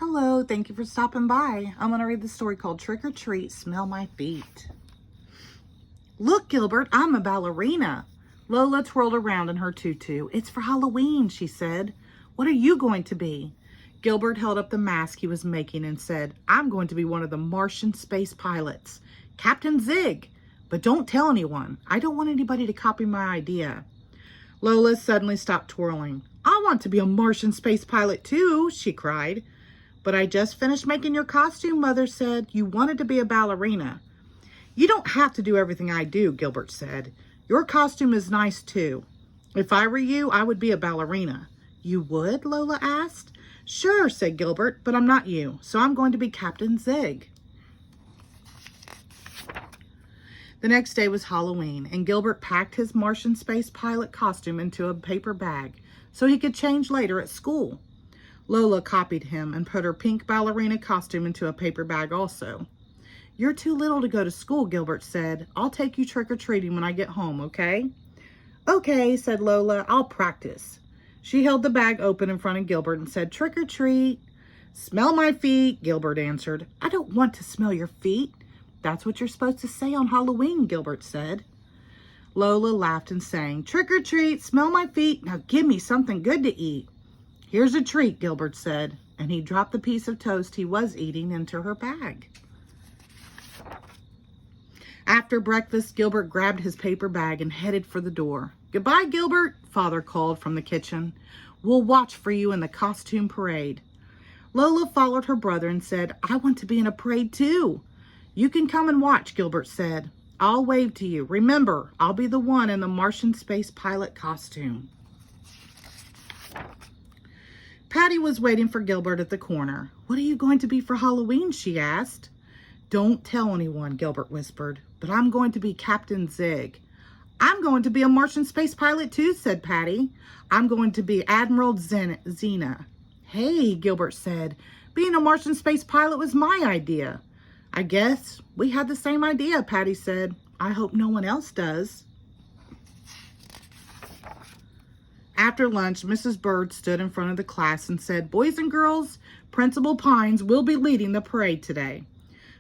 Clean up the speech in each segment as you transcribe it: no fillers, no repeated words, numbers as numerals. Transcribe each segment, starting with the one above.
Hello, thank you for stopping by. I'm going to read the story called Trick or Treat, Smell My Feet. Look, Gilbert, I'm a ballerina. Lola twirled around in her tutu. It's for Halloween, she said. What are you going to be? Gilbert held up the mask he was making and said, I'm going to be one of the Martian space pilots, Captain Zig. But don't tell anyone. I don't want anybody to copy my idea. Lola suddenly stopped twirling. I want to be a Martian space pilot too, she cried. But I just finished making your costume, Mother said. You wanted to be a ballerina. You don't have to do everything I do, Gilbert said. Your costume is nice too. If I were you, I would be a ballerina. You would? Lola asked. Sure, said Gilbert, but I'm not you, so I'm going to be Captain Zig. The next day was Halloween, and Gilbert packed his Martian space pilot costume into a paper bag so he could change later at school. Lola copied him and put her pink ballerina costume into a paper bag also. You're too little to go to school, Gilbert said. I'll take you trick-or-treating when I get home, okay? Okay, said Lola. I'll practice. She held the bag open in front of Gilbert and said, Trick-or-treat. Smell my feet, Gilbert answered. I don't want to smell your feet. That's what you're supposed to say on Halloween, Gilbert said. Lola laughed and sang, Trick-or-treat, smell my feet. Now give me something good to eat. Here's a treat, Gilbert said, and he dropped the piece of toast he was eating into her bag. After breakfast, Gilbert grabbed his paper bag and headed for the door. Goodbye, Gilbert, Father called from the kitchen. We'll watch for you in the costume parade. Lola followed her brother and said, I want to be in a parade too. You can come and watch, Gilbert said. I'll wave to you. Remember, I'll be the one in the Martian space pilot costume. Patty was waiting for Gilbert at the corner. What are you going to be for Halloween? She asked. Don't tell anyone, Gilbert whispered, but I'm going to be Captain Zig. I'm going to be a Martian space pilot too, said Patty. I'm going to be Admiral Xena. Hey, Gilbert said, being a Martian space pilot was my idea. I guess we had the same idea, Patty said. I hope no one else does. After lunch, Mrs. Bird stood in front of the class and said, Boys and girls, Principal Pines will be leading the parade today.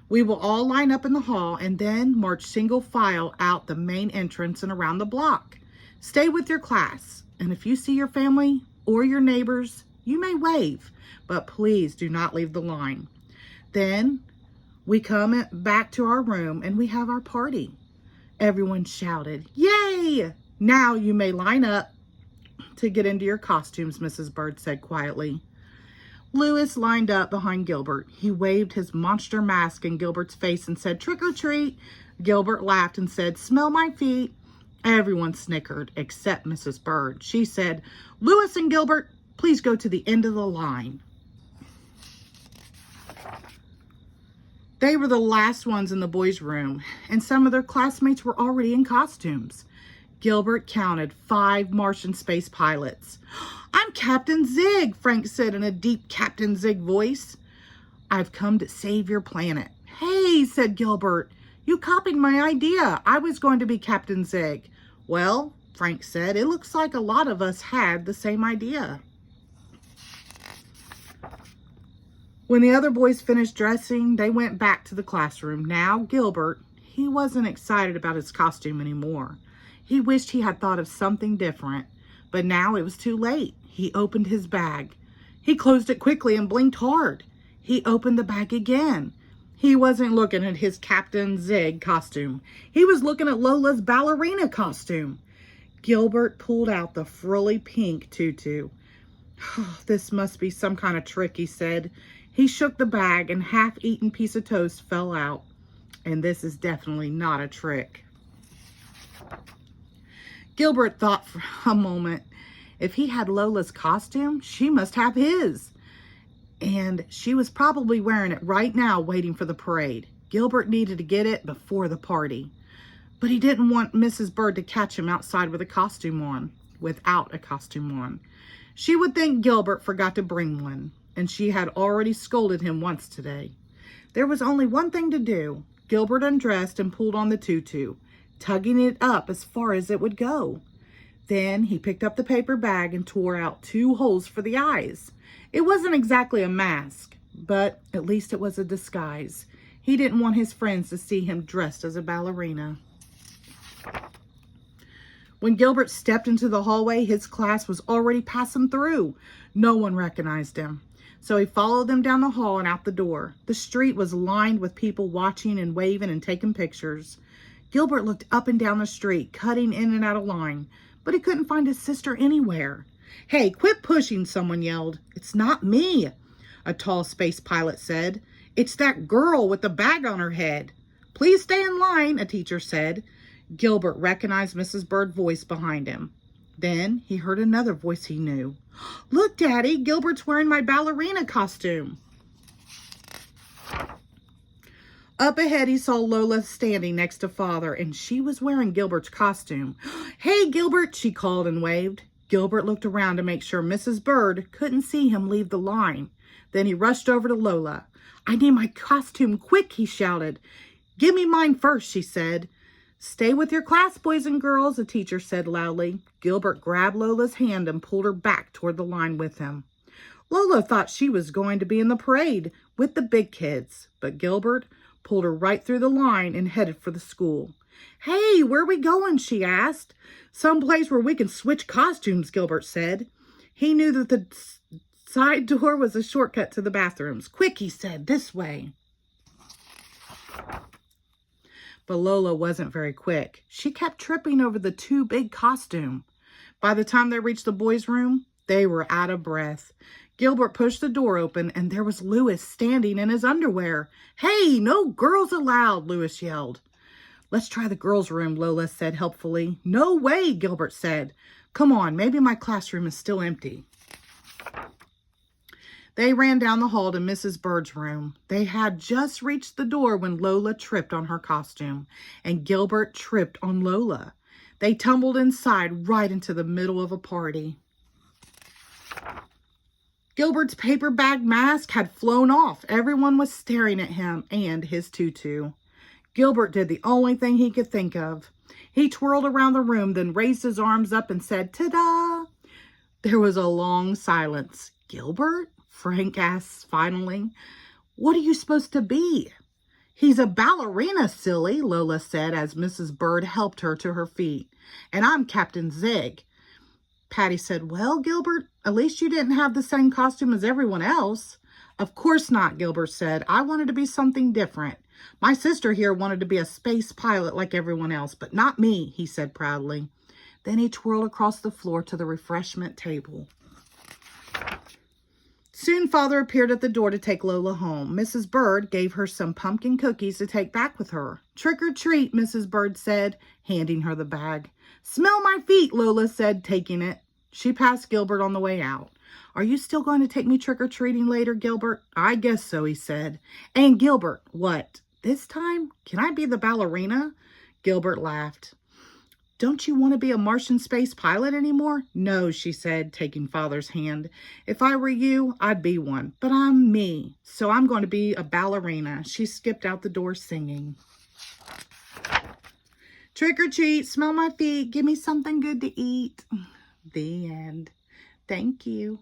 We will all line up in the hall and then march single file out the main entrance and around the block. Stay with your class, and if you see your family or your neighbors, you may wave, but please do not leave the line. Then we come back to our room and we have our party. Everyone shouted, Yay! Now you may line up to get into your costumes, Mrs. Bird said quietly. Louis lined up behind Gilbert. He waved his monster mask in Gilbert's face and said, Trick or treat. Gilbert laughed and said, Smell my feet. Everyone snickered except Mrs. Bird. She said, Louis and Gilbert, please go to the end of the line. They were the last ones in the boys' room, and some of their classmates were already in costumes. Gilbert counted 5 Martian space pilots. I'm Captain Zig, Frank said in a deep Captain Zig voice. I've come to save your planet. Hey, said Gilbert, you copied my idea. I was going to be Captain Zig. Well, Frank said, it looks like a lot of us had the same idea. When the other boys finished dressing, they went back to the classroom. Now, Gilbert, he wasn't excited about his costume anymore. He wished he had thought of something different, but now it was too late. He opened his bag. He closed it quickly and blinked hard. He opened the bag again. He wasn't looking at his Captain Zig costume. He was looking at Lola's ballerina costume. Gilbert pulled out the frilly pink tutu. This must be some kind of trick, he said. He shook the bag and half-eaten piece of toast fell out. And this is definitely not a trick. Gilbert thought for a moment, if he had Lola's costume, she must have his. And she was probably wearing it right now, waiting for the parade. Gilbert needed to get it before the party. But he didn't want Mrs. Bird to catch him outside with a costume on, without a costume on. She would think Gilbert forgot to bring one, and she had already scolded him once today. There was only one thing to do. Gilbert undressed and pulled on the tutu, tugging it up as far as it would go. Then he picked up the paper bag and tore out 2 holes for the eyes. It wasn't exactly a mask, But at least it was a disguise. He didn't want his friends to see him dressed as a ballerina. When Gilbert stepped into the hallway, his class was already passing through. No one recognized him. So he followed them down the hall and out the door. The street was lined with people watching and waving and taking pictures. Gilbert looked up and down the street, cutting in and out of line, but he couldn't find his sister anywhere. "Hey, quit pushing," someone yelled. "It's not me," a tall space pilot said. "It's that girl with the bag on her head." "Please stay in line," a teacher said. Gilbert recognized Mrs. Bird's voice behind him. Then he heard another voice he knew. "Look, Daddy, Gilbert's wearing my ballerina costume." Up ahead, he saw Lola standing next to Father, and she was wearing Gilbert's costume. "Hey, Gilbert," she called and waved. Gilbert looked around to make sure Mrs. Bird couldn't see him leave the line. Then he rushed over to Lola. "I need my costume quick," he shouted. "Give me mine first," she said. "Stay with your class, boys and girls," the teacher said loudly. Gilbert grabbed Lola's hand and pulled her back toward the line with him. Lola thought she was going to be in the parade with the big kids, but Gilbert pulled her right through the line and headed for the school. "Hey, where are we going?" she asked. "Someplace where we can switch costumes," Gilbert said. He knew that the side door was a shortcut to the bathrooms. "Quick," he said, "this way." But Lola wasn't very quick. She kept tripping over the too big costume. By the time they reached the boys' room, they were out of breath. Gilbert pushed the door open, and there was Louis standing in his underwear. "Hey, no girls allowed," Louis yelled. "Let's try the girls' room," Lola said helpfully. "No way," Gilbert said. "Come on, maybe my classroom is still empty." They ran down the hall to Mrs. Bird's room. They had just reached the door when Lola tripped on her costume, and Gilbert tripped on Lola. They tumbled inside right into the middle of a party. Gilbert's paper bag mask had flown off. Everyone was staring at him and his tutu. Gilbert did the only thing he could think of. He twirled around the room, then raised his arms up and said, "Ta-da!" There was a long silence. "Gilbert?" Frank asked finally. "What are you supposed to be?" "He's a ballerina, silly," Lola said as Mrs. Bird helped her to her feet. "And I'm Captain Zig." Patty said, "Well, Gilbert, at least you didn't have the same costume as everyone else." "Of course not," Gilbert said. "I wanted to be something different. My sister here wanted to be a space pilot like everyone else, but not me," he said proudly. Then he twirled across the floor to the refreshment table. Soon Father appeared at the door to take Lola home. Mrs. Bird gave her some pumpkin cookies to take back with her. "Trick or treat," Mrs. Bird said, handing her the bag. "Smell my feet," Lola said, taking it. She passed Gilbert on the way out. "Are you still going to take me trick-or-treating later, Gilbert?" "I guess so," he said. "And Gilbert," "What? This time? Can I be the ballerina?" Gilbert laughed. "Don't you want to be a Martian space pilot anymore?" "No," she said, taking Father's hand. "If I were you, I'd be one. But I'm me, so I'm going to be a ballerina." She skipped out the door singing. "Trick or treat, smell my feet, give me something good to eat." The end. Thank you.